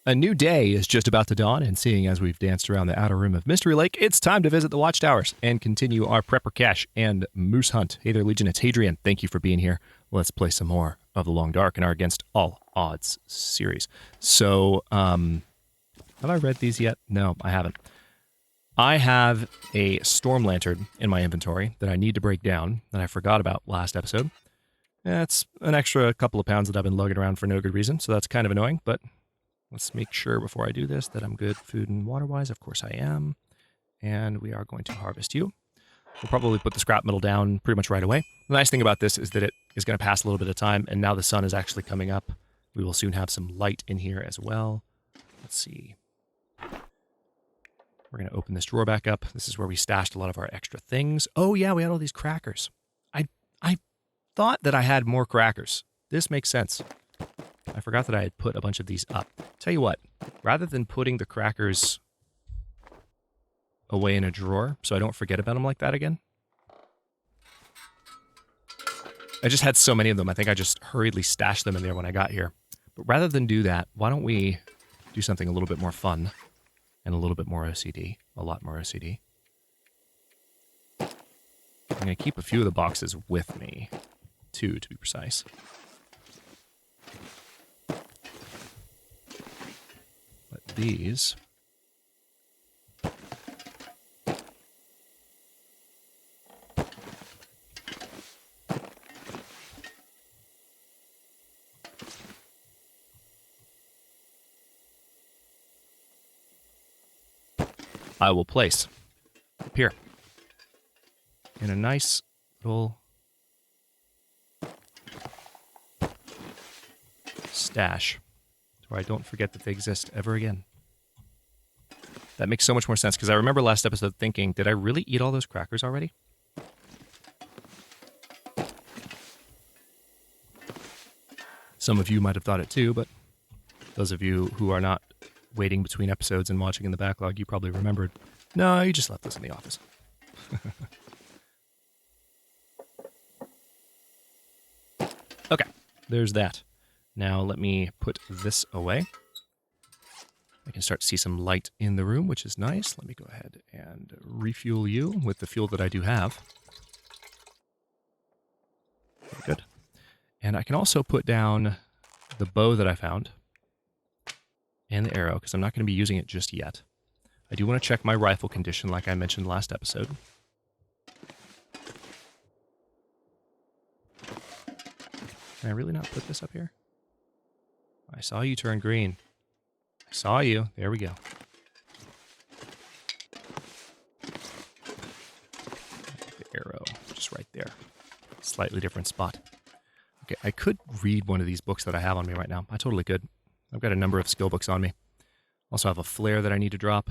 A new day is just about to dawn, and seeing as we've danced around the outer rim of Mystery Lake, it's time to visit the watchtowers and continue our prepper cache and moose hunt. Hey there, Legion, it's Hadrian. Thank you for being here. Let's play some more of The Long Dark in our Against All Odds series. So, have I read these yet? No, I haven't. I have a storm lantern in my inventory that I need to break down that I forgot about last episode. That's an extra couple of pounds that I've been lugging around for no good reason, so that's kind of annoying, but let's make sure before I do this that I'm good food and water-wise. Of course I am. And we are going to harvest you. We'll probably put the scrap metal down pretty much right away. The nice thing about this is that it is going to pass a little bit of time, and now the sun is actually coming up. We will soon have some light in here as well. Let's see. We're going to open this drawer back up. This is where we stashed a lot of our extra things. Oh yeah, we had all these crackers. I thought that I had more crackers. This makes sense. I forgot that I had put a bunch of these up. Tell you what, rather than putting the crackers away in a drawer so I don't forget about them like that again, I just had so many of them. I think I just hurriedly stashed them in there when I got here. But rather than do that, why don't we do something a little bit more fun and a little bit more OCD, a lot more OCD. I'm going to keep a few of the boxes with me, 2 to be precise. But these I will place up here in a nice little stash where I don't forget that they exist ever again. That makes so much more sense, because I remember last episode thinking, did I really eat all those crackers already? Some of you might have thought it too, but those of you who are not waiting between episodes and watching in the backlog, you probably remembered, no, you just left this in the office. Okay, there's that. Now let me put this away. I can start to see some light in the room, which is nice. Let me go ahead and refuel you with the fuel that I do have. Very good. And I can also put down the bow that I found and the arrow, because I'm not going to be using it just yet. I do want to check my rifle condition like I mentioned last episode. Can I really not put this up here? I saw you turn green. I saw you. There we go. The arrow, just right there. Slightly different spot. Okay, I could read one of these books that I have on me right now. I totally could. I've got a number of skill books on me. Also have a flare that I need to drop.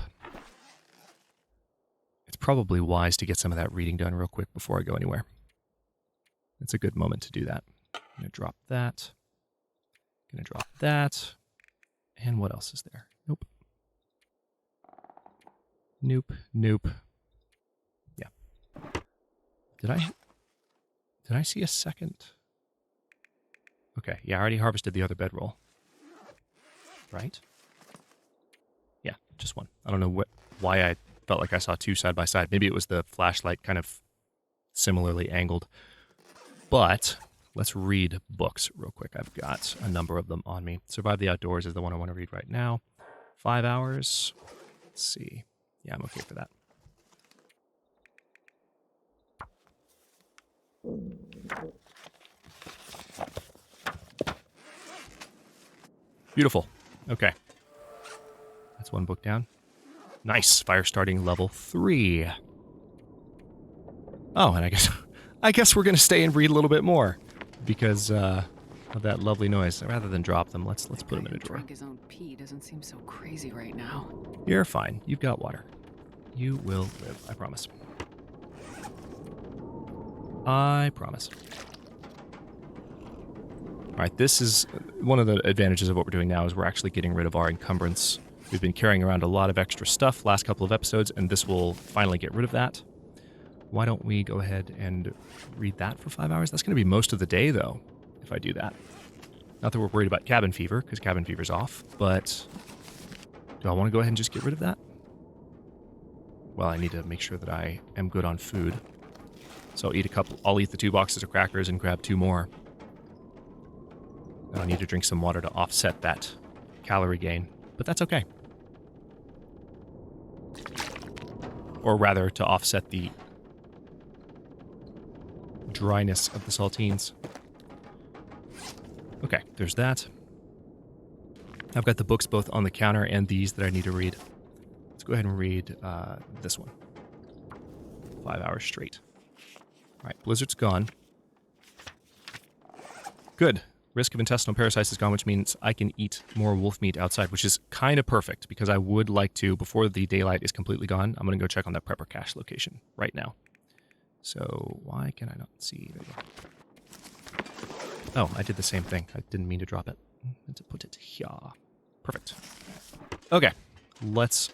It's probably wise to get some of that reading done real quick before I go anywhere. It's a good moment to do that. I'm going to drop that. Going to drop that. And what else is there? Nope. Nope. Yeah. Did I see a second? Okay, yeah, I already harvested the other bedroll. Right? Yeah, just one. I don't know why I felt like I saw two side by side. Maybe it was the flashlight kind of similarly angled. But let's read books real quick. I've got a number of them on me. Survive the Outdoors is the one I want to read right now. 5 hours. Let's see. Yeah, I'm okay for that. Beautiful. Okay. That's one book down. Nice. Fire starting level 3. Oh, and I guess we're going to stay and read a little bit more because of that lovely noise. Rather than drop them, let's put them in a drawer. Drink his own pee doesn't seem so crazy right now. You're fine. You've got water. You will live. I promise. I promise. All right, this is one of the advantages of what we're doing now is we're actually getting rid of our encumbrance. We've been carrying around a lot of extra stuff last couple of episodes, and this will finally get rid of that. Why don't we go ahead and read that for 5 hours? That's going to be most of the day, though, if I do that. Not that we're worried about cabin fever, because cabin fever's off, but Do I want to go ahead and just get rid of that? Well, I need to make sure that I am good on food. So I'll eat the 2 boxes of crackers and grab 2 more. I'll need to drink some water to offset that calorie gain, but that's okay. Or rather, to offset the dryness of the saltines. Okay, there's that. I've got the books both on the counter and these that I need to read. Let's go ahead and read this one. 5 hours straight. All right, Blizzard's gone. Good. Risk of intestinal parasites is gone, which means I can eat more wolf meat outside, which is kind of perfect because I would like to, before the daylight is completely gone, I'm going to go check on that prepper cache location right now. So why can I not see? There we go. Oh, I did the same thing. I didn't mean to drop it. I meant to put it here. Perfect. Okay, let's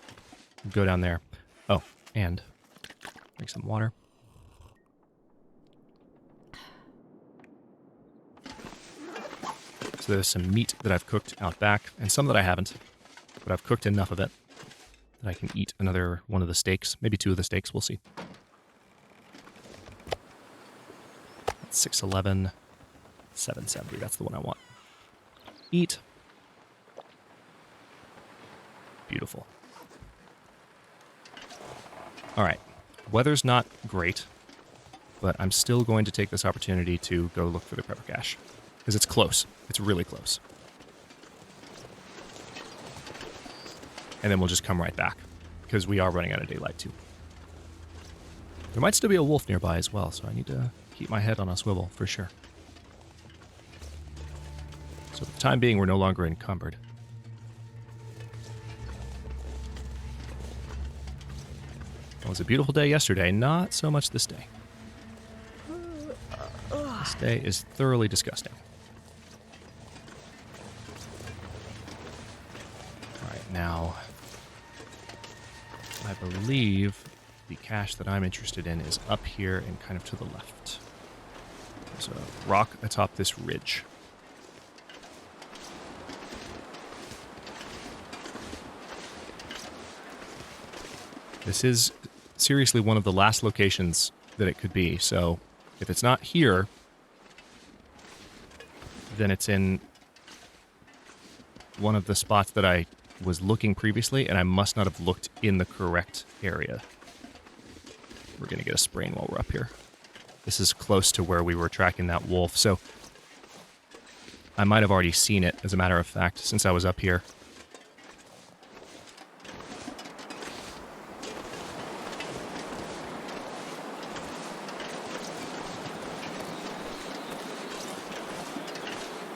go down there. Oh, and drink some water. So there's some meat that I've cooked out back, and some that I haven't, but I've cooked enough of it that I can eat another one of the steaks, maybe 2 of the steaks, we'll see. That's 611, 770, that's the one I want. Eat. Beautiful. All right, weather's not great, but I'm still going to take this opportunity to go look for the prepper cache. Because it's close. It's really close. And then we'll just come right back. Because we are running out of daylight, too. There might still be a wolf nearby as well, so I need to keep my head on a swivel, for sure. So for the time being, we're no longer encumbered. It was a beautiful day yesterday, not so much this day. This day is thoroughly disgusting. Now, I believe the cache that I'm interested in is up here and kind of to the left. There's a rock atop this ridge. This is seriously one of the last locations that it could be, so if it's not here, then it's in one of the spots that I was looking previously, and I must not have looked in the correct area. We're going to get a sprain while we're up here. This is close to where we were tracking that wolf, so I might have already seen it, as a matter of fact, since I was up here.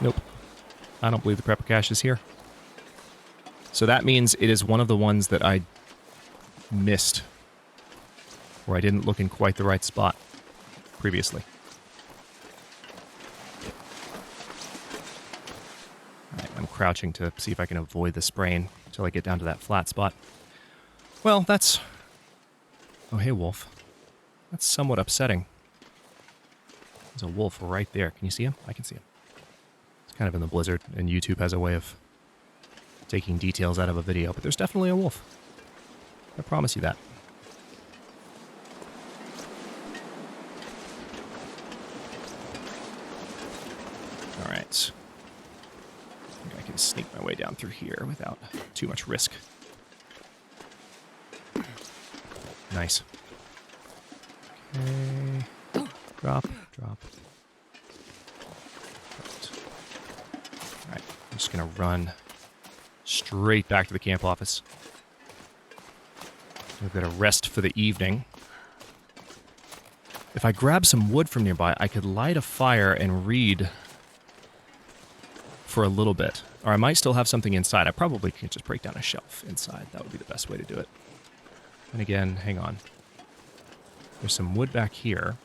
Nope. I don't believe the prepper cache is here. So that means it is one of the ones that I missed, where I didn't look in quite the right spot previously. All right, I'm crouching to see if I can avoid the sprain until I get down to that flat spot. Well, that's... Oh, hey, wolf. That's somewhat upsetting. There's a wolf right there. Can you see him? I can see him. It's kind of in the blizzard, and YouTube has a way of taking details out of a video, but there's definitely a wolf. I promise you that. All right. I think I can sneak my way down through here without too much risk. Nice. Okay. Drop, drop. All right. I'm just going to run straight back to the camp office. We've got a rest for the evening. If I grab some wood from nearby, I could light a fire and read for a little bit. Or I might still have something inside. I probably could just break down a shelf inside. That would be the best way to do it. And again, hang on. There's some wood back here.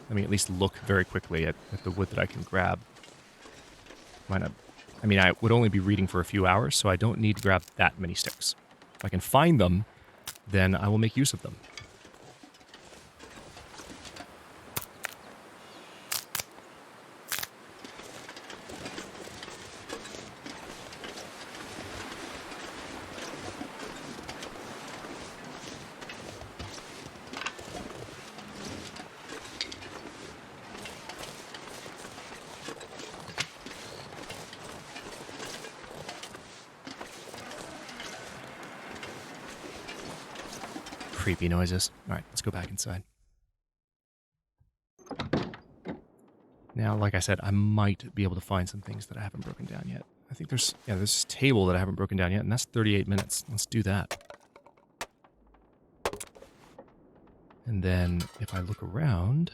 Let me at least look very quickly at the wood that I can grab. Might not... I mean, I would only be reading for a few hours, so I don't need to grab that many sticks. If I can find them, then I will make use of them. creepy noises. All right, let's go back inside. Now, like I said, I might be able to find some things that I haven't broken down yet. I think there's this table that I haven't broken down yet, and that's 38 minutes. Let's do that. And then if I look around...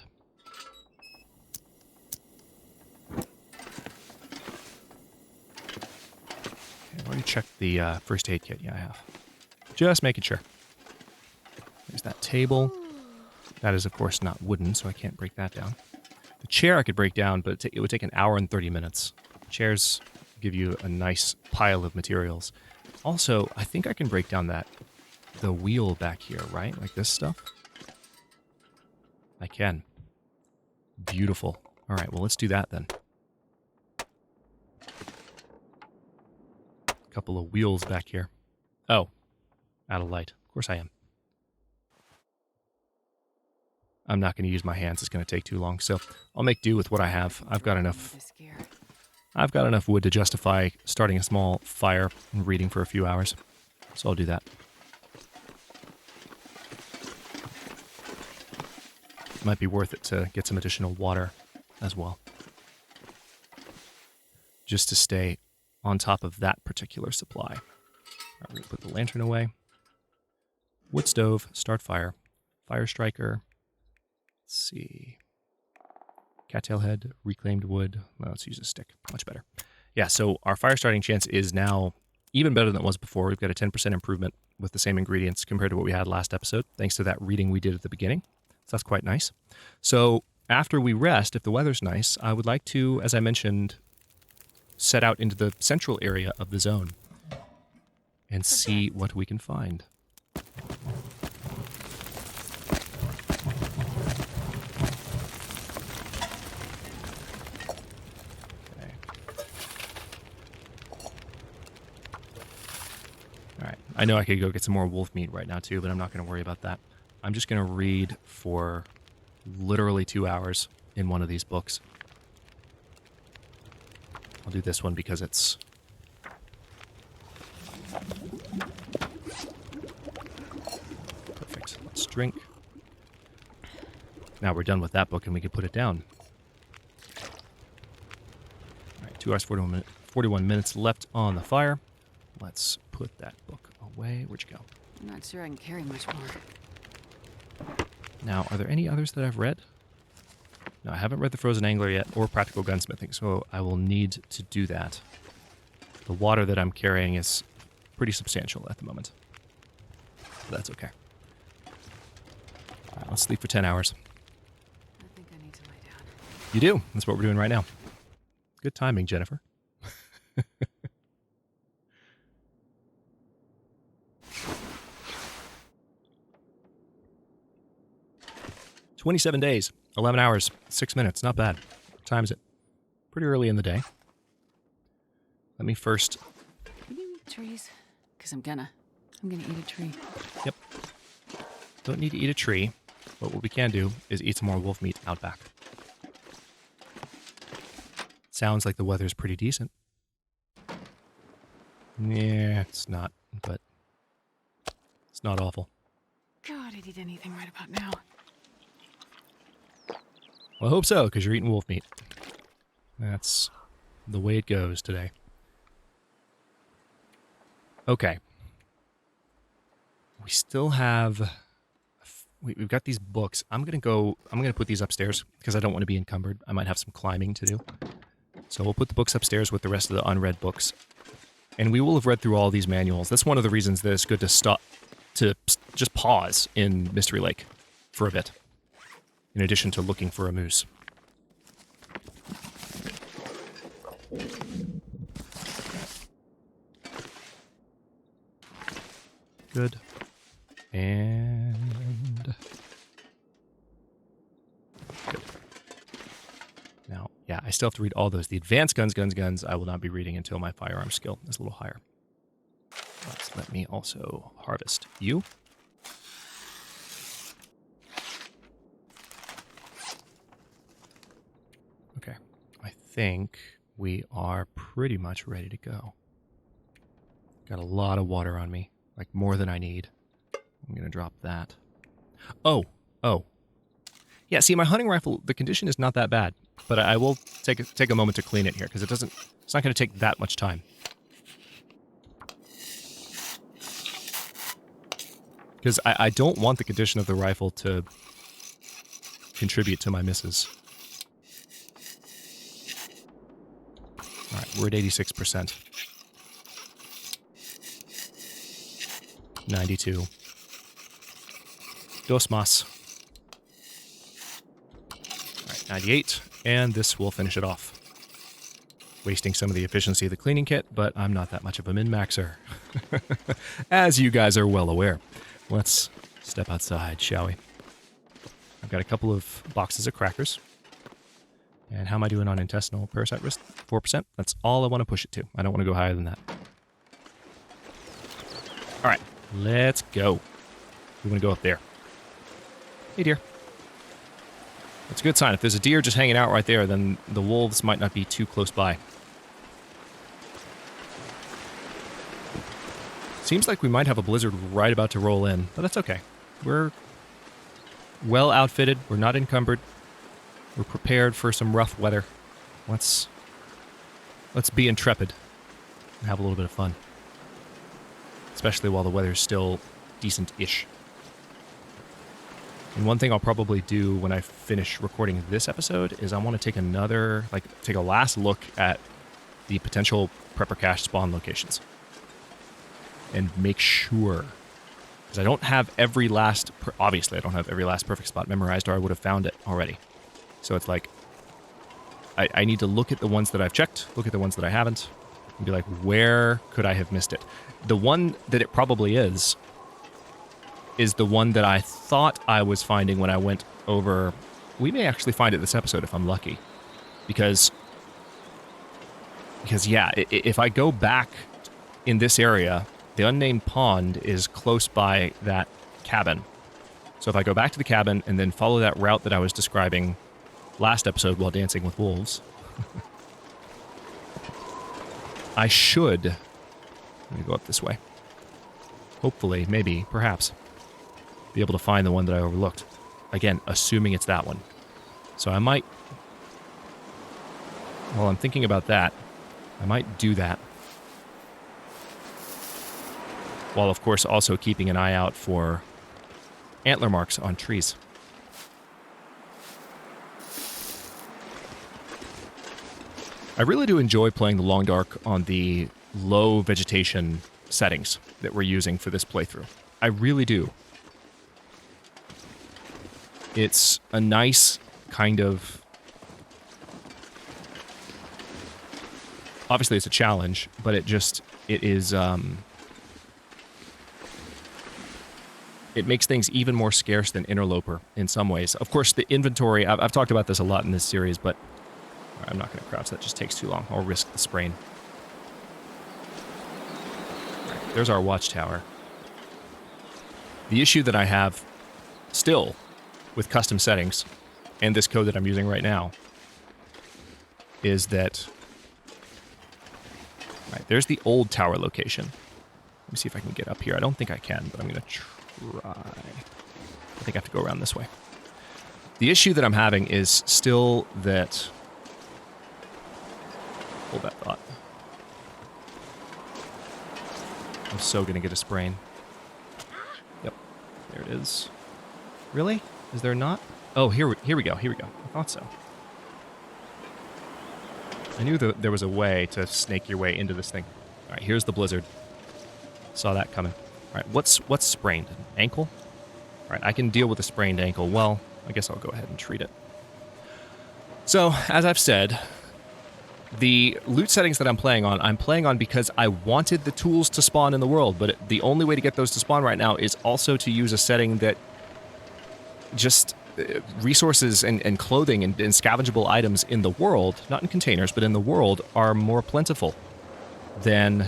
Okay, I've already checked the first aid kit. Yeah, I have. Just making sure. There's that table. That is, of course, not wooden, so I can't break that down. The chair I could break down, but it would take an hour and 30 minutes. Chairs give you a nice pile of materials. Also, I think I can break down the wheel back here, right? Like this stuff? I can. Beautiful. All right, well, let's do that then. A couple of wheels back here. Oh, out of light. Of course I am. I'm not going to use my hands. It's going to take too long. So I'll make do with what I have. I've got enough wood to justify starting a small fire and reading for a few hours. So I'll do that. Might be worth it to get some additional water as well. Just to stay on top of that particular supply. All right, we're going to put the lantern away. Wood stove, start fire. Fire striker. Let's see. Cattail head, reclaimed wood. Well, let's use a stick. Much better. Yeah, so our fire starting chance is now even better than it was before. We've got a 10% improvement with the same ingredients compared to what we had last episode, thanks to that reading we did at the beginning. So that's quite nice. So after we rest, if the weather's nice, I would like to, as I mentioned, set out into the central area of the zone and see what we can find. I know I could go get some more wolf meat right now too, but I'm not going to worry about that. I'm just going to read for literally 2 hours in one of these books. I'll do this one because it's... perfect. Let's drink. Now we're done with that book and we can put it down. Alright, 2 hours, 41 minutes left on the fire. Let's put that book away. Where'd you go? I'm not sure I can carry much more. Now, are there any others that I've read? No, I haven't read The Frozen Angler yet, or Practical Gunsmithing, so I will need to do that. The water that I'm carrying is pretty substantial at the moment. But that's okay. All right, let's sleep for 10 hours. I think I need to lie down. You do. That's what we're doing right now. Good timing, Jennifer. 27 days, 11 hours, 6 minutes. Not bad. What time is it? Pretty early in the day. Let me first... Can you eat trees? Because I'm gonna eat a tree. Yep. Don't need to eat a tree, but what we can do is eat some more wolf meat out back. Sounds like the weather's pretty decent. Yeah, it's not, but it's not awful. God, I'd eat anything right about now. Well, I hope so, because you're eating wolf meat. That's the way it goes today. Okay. We still have... We've got these books. I'm going to put these upstairs, because I don't want to be encumbered. I might have some climbing to do. So we'll put the books upstairs with the rest of the unread books. And we will have read through all these manuals. That's one of the reasons that it's good to stop, to just pause in Mystery Lake for a bit, in addition to looking for a moose. Good. And... good. Now, yeah, I still have to read all those. The advanced guns, I will not be reading until my firearm skill is a little higher. Let me also harvest you. Okay, I think we are pretty much ready to go. Got a lot of water on me, like more than I need. I'm going to drop that. Oh. Yeah, see, my hunting rifle, the condition is not that bad, but I will take a moment to clean it here, because it's not going to take that much time. Because I don't want the condition of the rifle to contribute to my misses. Alright, we're at 86%. 92. Dos más. Alright, 98. And this will finish it off. Wasting some of the efficiency of the cleaning kit, but I'm not that much of a min-maxer. As you guys are well aware. Let's step outside, shall we? I've got a couple of boxes of crackers. And how am I doing on intestinal parasite risk? 4%? That's all I want to push it to. I don't want to go higher than that. Alright, let's go. We want to go up there. Hey, deer. That's a good sign. If there's a deer just hanging out right there, then the wolves might not be too close by. Seems like we might have a blizzard right about to roll in, but that's okay. We're well outfitted. We're not encumbered. We're prepared for some rough weather. Let's be intrepid and have a little bit of fun. Especially while the weather's still decent-ish. And one thing I'll probably do when I finish recording this episode is I want to take a last look at the potential prepper cache spawn locations. And make sure, because I don't have every last, obviously I don't have every last perfect spot memorized, or I would have found it already. So it's like, I need to look at the ones that I've checked, look at the ones that I haven't, and be like, where could I have missed it? The one that it probably is the one that I thought I was finding when I went over. We may actually find it this episode if I'm lucky. Because yeah, if I go back in this area, the unnamed pond is close by that cabin. So if I go back to the cabin and then follow that route that I was describing last episode while dancing with wolves, I should... Let me go up this way. Hopefully, maybe, perhaps, be able to find the one that I overlooked. Again, assuming it's that one. So I might... While I'm thinking about that, I might do that. While, of course, also keeping an eye out for antler marks on trees. I really do enjoy playing the Long Dark on the low vegetation settings that we're using for this playthrough. I really do. It's a nice kind of... Obviously, it's a challenge, but it is... It makes things even more scarce than Interloper in some ways. Of course, the inventory... I've talked about this a lot in this series, but I'm not going to crouch. That just takes too long. I'll risk the sprain. Right, there's our watchtower. The issue that I have still with custom settings and this code that I'm using right now is that... Right, there's the old tower location. Let me see if I can get up here. I don't think I can, but I'm going to try. I think I have to go around this way. The issue that I'm having is still that... Hold that thought. I'm so going to get a sprain. Yep. There it is. Really? Is there not? Oh, here we go. I thought so. I knew that there was a way to snake your way into this thing. All right, here's the blizzard. Saw that coming. All right, what's sprained? Ankle? All right, I can deal with a sprained ankle. Well, I guess I'll go ahead and treat it. So, as I've said, the loot settings that I'm playing on because I wanted the tools to spawn in the world, but the only way to get those to spawn right now is also to use a setting that just resources and clothing and scavengeable items in the world, not in containers, but in the world, are more plentiful than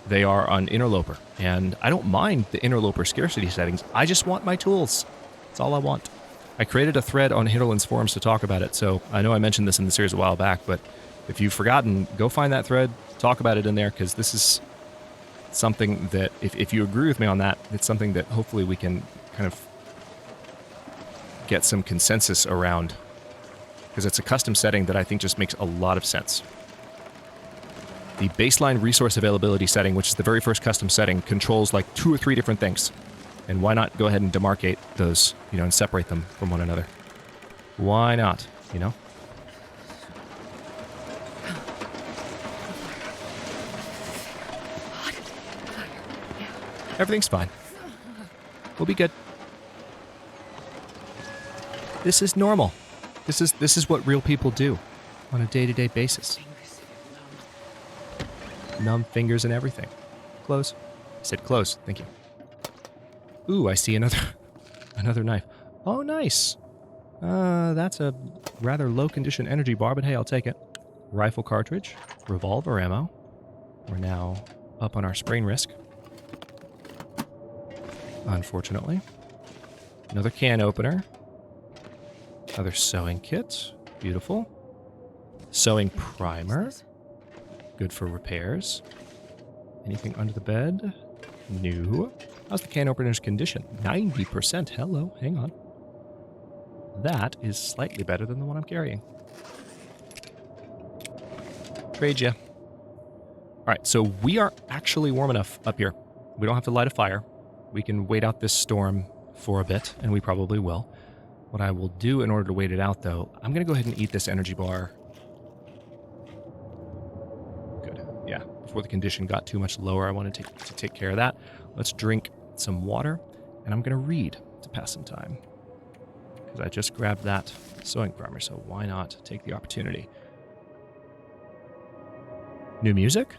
they are on Interloper. And I don't mind the Interloper scarcity settings. I just want my tools. That's all I want. I created a thread on Hinterland's forums to talk about it, so I know I mentioned this in the series a while back, but if you've forgotten, go find that thread, talk about it in there, because this is something that, if you agree with me on that, it's something that hopefully we can kind of get some consensus around, because it's a custom setting that I think just makes a lot of sense. The baseline resource availability setting, which is the very first custom setting, controls like 2 or 3 different things. And why not go ahead and demarcate those, and separate them from one another? Why not, Everything's fine. We'll be good. This is normal. This is what real people do on a day-to-day basis. Numb fingers and everything. Close. I said close. Thank you. Ooh, I see another knife. Oh, nice. That's a rather low-condition energy bar, but hey, I'll take it. Rifle cartridge. Revolver ammo. We're now up on our sprain risk. Unfortunately. Another can opener. Another sewing kit. Beautiful. Sewing primer. Good for repairs. Anything under the bed? No. How's the can opener's condition? 90%. Hello. Hang on. That is slightly better than the one I'm carrying. Trade ya. Alright, so we are actually warm enough up here. We don't have to light a fire. We can wait out this storm for a bit, and we probably will. What I will do in order to wait it out, though, I'm going to go ahead and eat this energy bar. Good. Yeah, before the condition got too much lower, I wanted to take care of that. Let's drink some water, and I'm going to read to pass some time. Because I just grabbed that sewing primer, so why not take the opportunity? New music?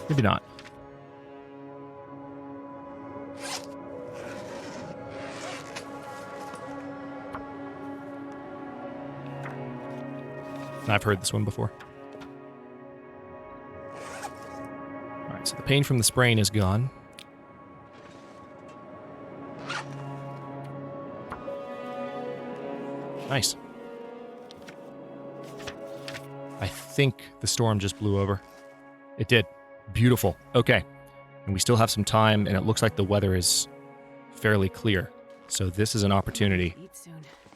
Maybe not. I've heard this one before. Alright, so the pain from the sprain is gone. Nice. I think the storm just blew over. It did. Beautiful. Okay. And we still have some time, and it looks like the weather is fairly clear. So this is an opportunity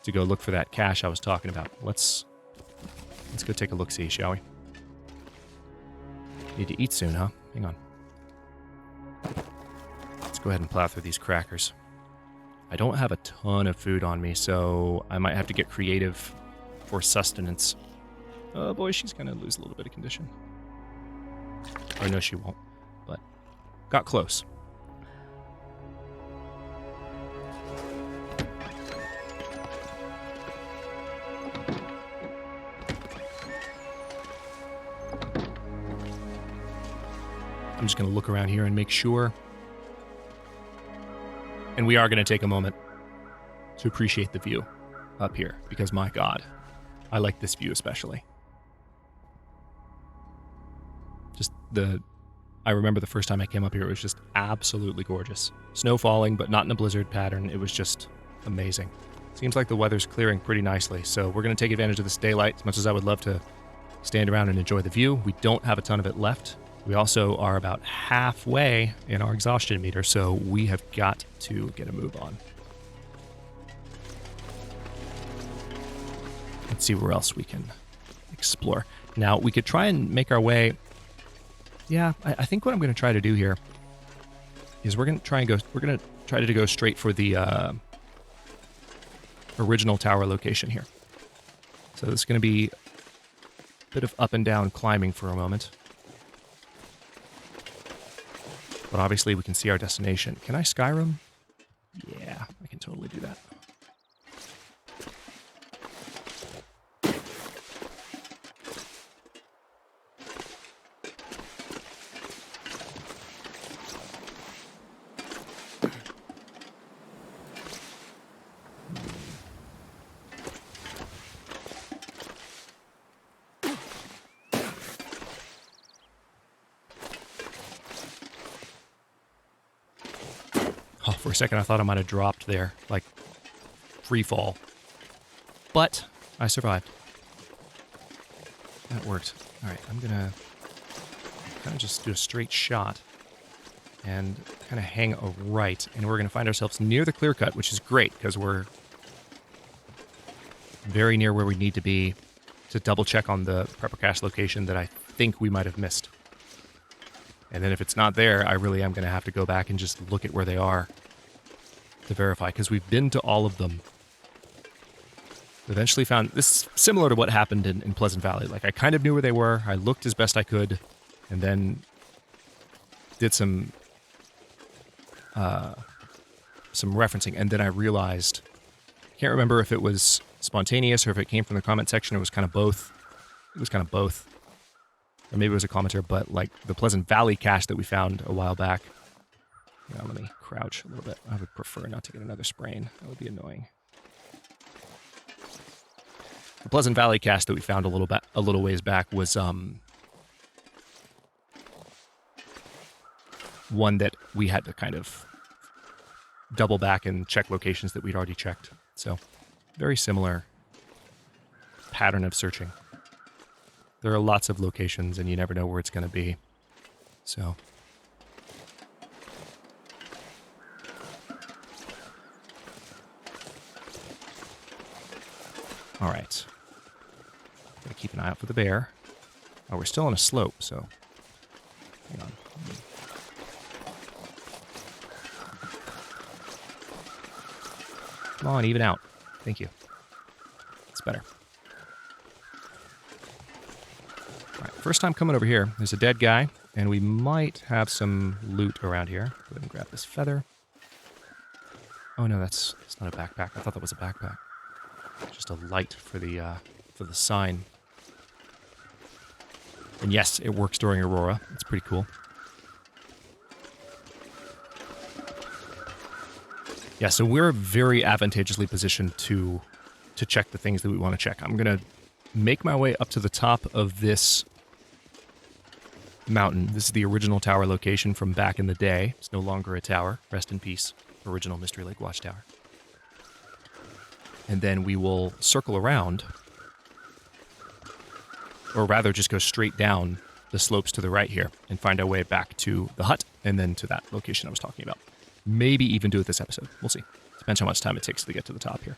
to go look for that cache I was talking about. Let's go take a look-see, shall we? Need to eat soon, huh? Hang on. Let's go ahead and plow through these crackers. I don't have a ton of food on me, so I might have to get creative for sustenance. Oh boy, she's gonna lose a little bit of condition. Or no, she won't. But got close. I'm just going to look around here and make sure. And we are going to take a moment to appreciate the view up here, because my God, I like this view especially. I remember the first time I came up here, it was just absolutely gorgeous. Snow falling, but not in a blizzard pattern. It was just amazing. Seems like the weather's clearing pretty nicely, so we're going to take advantage of this daylight. As much as I would love to stand around and enjoy the view, we don't have a ton of it left. We also are about halfway in our exhaustion meter, so we have got to get a move on. Let's see where else we can explore. Now, we could try and make our way. Yeah, I think what I'm going to try to do here is we're going to try to go straight for the original tower location here. So it's going to be a bit of up and down climbing for a moment. But obviously we can see our destination. Can I Skyrim? Yeah, I can totally do that. Oh, for a second I thought I might have dropped there, like free fall. But I survived. That worked. All right, I'm gonna kind of just do a straight shot and kind of hang a right, and we're gonna find ourselves near the clear cut, which is great because we're very near where we need to be to double check on the prepper cache location that I think we might have missed. And then if it's not there, I really am gonna have to go back and just look at where they are to verify, because we've been to all of them. Eventually found this, similar to what happened in Pleasant Valley. Like, I kind of knew where they were, I looked as best I could, and then did some referencing, and then I realized, can't remember if it was spontaneous or if it came from the comment section. It was kind of both. It was kind of both. Or maybe it was a commenter, but like the Pleasant Valley cache that we found a while back. Now, let me crouch a little bit. I would prefer not to get another sprain. That would be annoying. The Pleasant Valley cache that we found a little ways back was one that we had to kind of double back and check locations that we'd already checked. So, very similar pattern of searching. There are lots of locations, and you never know where it's going to be. So, all right. Gotta keep an eye out for the bear. Oh, we're still on a slope, so hang on. Come on, even out. Thank you. It's better. All right, first time coming over here. There's a dead guy, and we might have some loot around here. Go ahead and grab this feather. Oh no, that's not a backpack. I thought that was a backpack. Just a light for the sign. And yes, it works during Aurora. It's pretty cool. Yeah, so we're very advantageously positioned to check the things that we want to check. I'm going to make my way up to the top of this mountain. This is the original tower location from back in the day. It's no longer a tower. Rest in peace, original Mystery Lake Watchtower. And then we will circle around, or rather just go straight down the slopes to the right here and find our way back to the hut and then to that location I was talking about. Maybe even do it this episode. We'll see. Depends how much time it takes to get to the top here.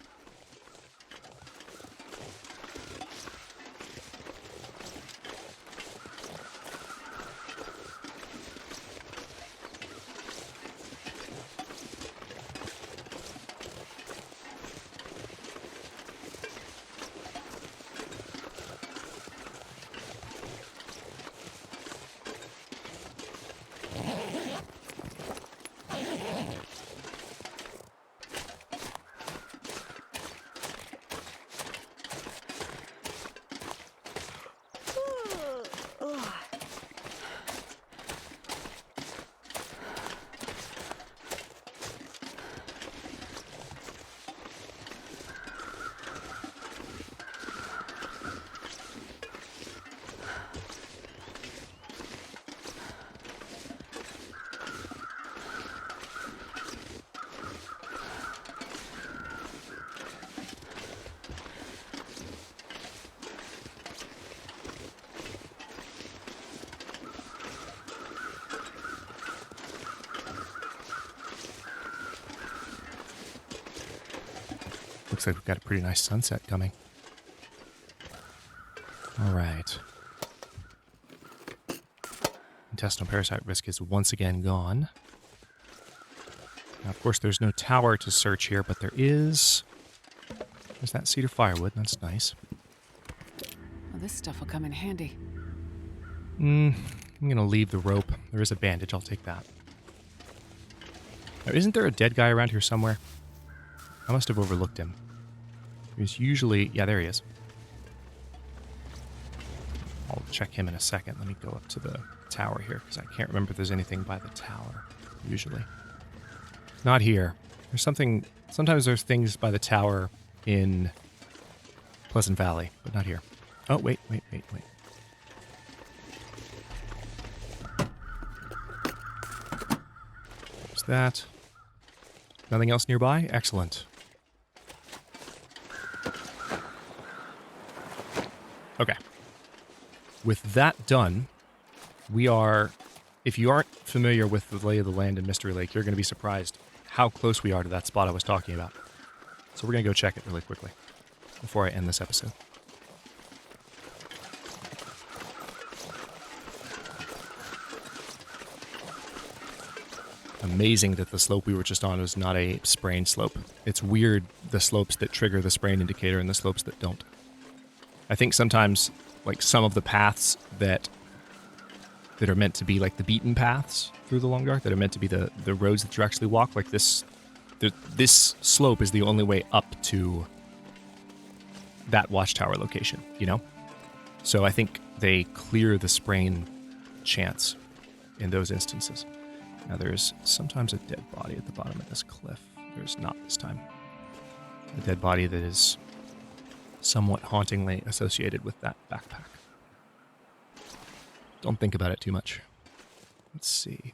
Looks like we've got a pretty nice sunset coming. All right. Intestinal parasite risk is once again gone. Now, of course, there's no tower to search here, but there's that cedar firewood. That's nice. Well, this stuff will come in handy. I'm going to leave the rope. There is a bandage. I'll take that. Now, isn't there a dead guy around here somewhere? I must have overlooked him. He's usually... Yeah, there he is. I'll check him in a second. Let me go up to the tower here, because I can't remember if there's anything by the tower, usually. Not here. There's something... Sometimes there's things by the tower in Pleasant Valley, but not here. Oh, wait. There's that. Nothing else nearby? Excellent. Okay. With that done, we are... If you aren't familiar with the lay of the land in Mystery Lake, you're going to be surprised how close we are to that spot I was talking about. So we're going to go check it really quickly before I end this episode. Amazing that the slope we were just on was not a sprain slope. It's weird, the slopes that trigger the sprain indicator and the slopes that don't. I think sometimes, like, some of the paths that are meant to be like the beaten paths through the Long Dark, that are meant to be the roads that you actually walk, like this slope is the only way up to that watchtower location, you know? So I think they clear the sprain chance in those instances. Now there's sometimes a dead body at the bottom of this cliff. There's not this time. A dead body that is somewhat hauntingly associated with that backpack. Don't think about it too much. Let's see.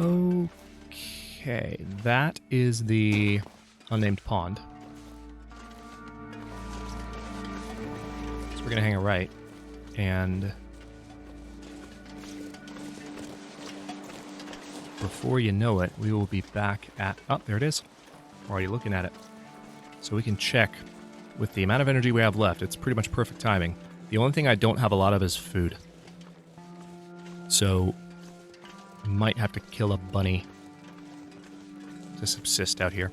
Okay, that is the unnamed pond. So we're going to hang a right, and before you know it, we will be back at... Oh, there it is. We're already looking at it. So we can check. With the amount of energy we have left, it's pretty much perfect timing. The only thing I don't have a lot of is food. So, might have to kill a bunny to subsist out here.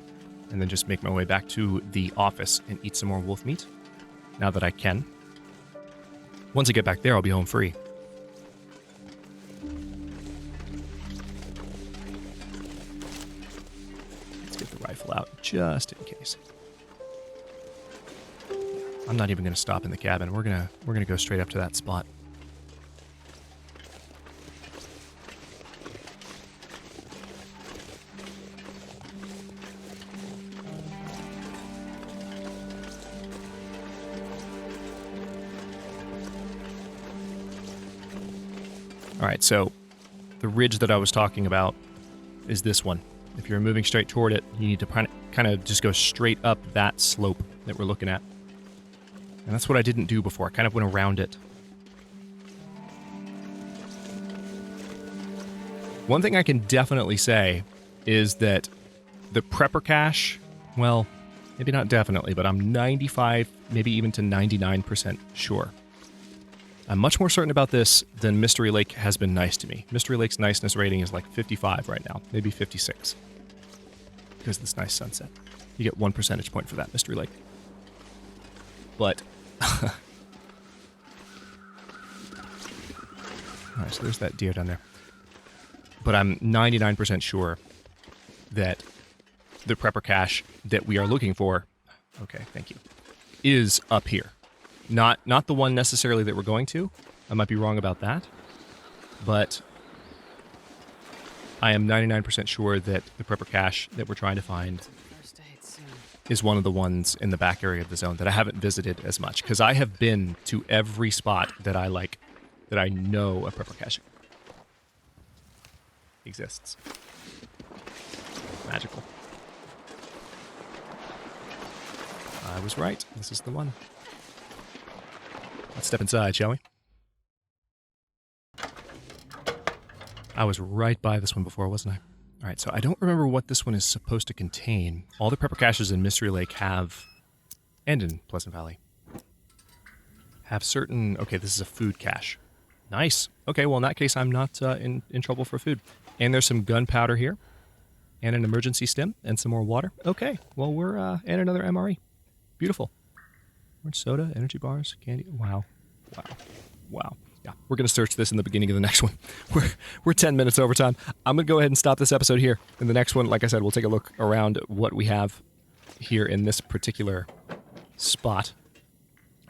And then just make my way back to the office and eat some more wolf meat. Now that I can. Once I get back there, I'll be home free. Let's get the rifle out, just in case. I'm not even going to stop in the cabin. We're gonna go straight up to that spot. All right, so the ridge that I was talking about is this one. If you're moving straight toward it, you need to kind of just go straight up that slope that we're looking at. And that's what I didn't do before. I kind of went around it. One thing I can definitely say is that the prepper cache, well, maybe not definitely, but I'm 95, maybe even to 99% sure. I'm much more certain about this than Mystery Lake has been nice to me. Mystery Lake's niceness rating is like 55 right now, maybe 56. Because of this nice sunset. You get 1 percentage point for that, Mystery Lake. But... Alright, so there's that deer down there. But I'm 99% sure that the prepper cache that we are looking for, okay, thank you, is up here. Not the one necessarily that we're going to. I might be wrong about that. But I am 99% sure that the prepper cache that we're trying to find is one of the ones in the back area of the zone that I haven't visited as much. Because I have been to every spot that I like, that I know a prepper cache exists. Magical. I was right. This is the one. Let's step inside, shall we? I was right by this one before, wasn't I? All right, so I don't remember what this one is supposed to contain. All the prepper caches in Mystery Lake have, and in Pleasant Valley, have certain... Okay, this is a food cache. Nice. Okay, well, in that case, I'm not in trouble for food. And there's some gunpowder here, and an emergency stim, and some more water. Okay, well, we're... and another MRE. Beautiful. Orange soda, energy bars, candy. Wow. Wow. Wow. Yeah, we're going to search this in the beginning of the next one. We're 10 minutes over time. I'm going to go ahead and stop this episode here. In the next one, like I said, we'll take a look around what we have here in this particular spot.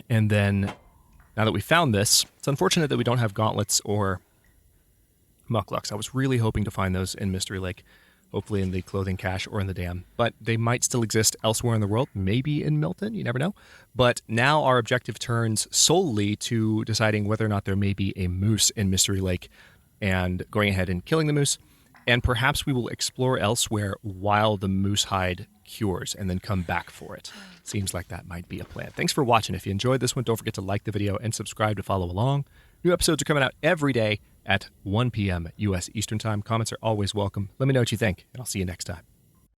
And then, now that we found this, it's unfortunate that we don't have gauntlets or mucklucks. I was really hoping to find those in Mystery Lake, hopefully in the clothing cache or in the dam. But they might still exist elsewhere in the world, maybe in Milton, you never know. But now our objective turns solely to deciding whether or not there may be a moose in Mystery Lake and going ahead and killing the moose And perhaps we will explore elsewhere while the moose hide cures and then come back for it. Seems like that might be a plan. Thanks for watching. If you enjoyed this one, don't forget to like the video and subscribe to follow along. New episodes are coming out every day at 1 p.m. U.S. Eastern Time. Comments are always welcome. Let me know what you think, and I'll see you next time.